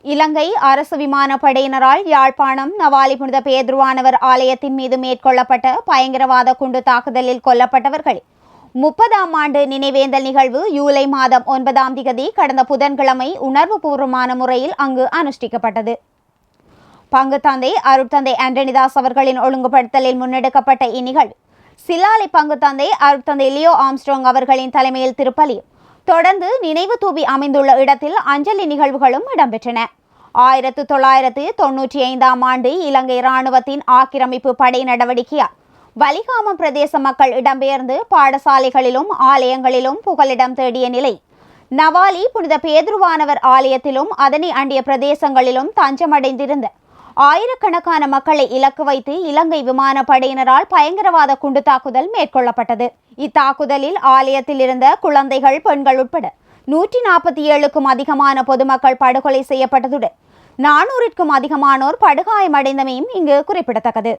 இலங்கை அரசு விமானப்படையினரால் யாழ்ப்பாணம் நவாலி புனித பேதுருவானவர் ஆலயத்தின் மீது மேற்கொள்ளப்பட்ட பயங்கரவாத குண்டு தாக்குதலில் கொல்லப்பட்டவர்கள் 30ஆம் ஆண்டு நினைவேந்தல் நிகழ்வு ஜூலை மாதம் 9ஆம் திகதி கடந்த புதன்கிழமை உணர்வுபூர்வமான முறையில் அங்கு அனுஷ்டிக்கப்பட்டது. பங்கு தந்தை அருட்தந்தை ஆண்டனிதாஸ் அவர்களின் ஒழுங்குபடுத்தலில் முன்னெடுக்கப்பட்ட இந்நிகழ்வு சிலாலை பங்கு தந்தை அருட்தந்தை லியோ ஆம்ஸ்ட்ராங் அவர்களின் தலைமையில் திருப்பலியும் தொடர்ந்து நினைவு தூபி அமைந்துள்ள இடத்தில் அஞ்சலி நிகழ்வுகளும் இடம்பெற்றன. 1995ஆம் ஆண்டு இலங்கை இராணுவத்தின் ஆக்கிரமிப்பு படை நடவடிக்கையால் வலிகாமம் பிரதேச மக்கள் இடம்பெயர்ந்து பாடசாலைகளிலும் ஆலயங்களிலும் புகலிடம் தேடிய நிலை நவாலி புனித பேதுருவானவர் ஆலயத்திலும் அதனை அண்டிய பிரதேசங்களிலும் தஞ்சமடைந்திருந்த ஆயிரக்கணக்கான மக்களை இலக்கு வைத்து இலங்கை விமானப்படையினரால் பயங்கரவாத குண்டு தாக்குதல் மேற்கொள்ளப்பட்டது. இத்தாக்குதலில் ஆலயத்தில் இருந்த குழந்தைகள், பெண்கள் உட்பட 147க்கும் அதிகமான பொதுமக்கள் படுகொலை செய்யப்பட்டதுடன் 400க்கும் அதிகமானோர் படுகாயமடைந்தமையும் இங்கு குறிப்பிடத்தக்கது.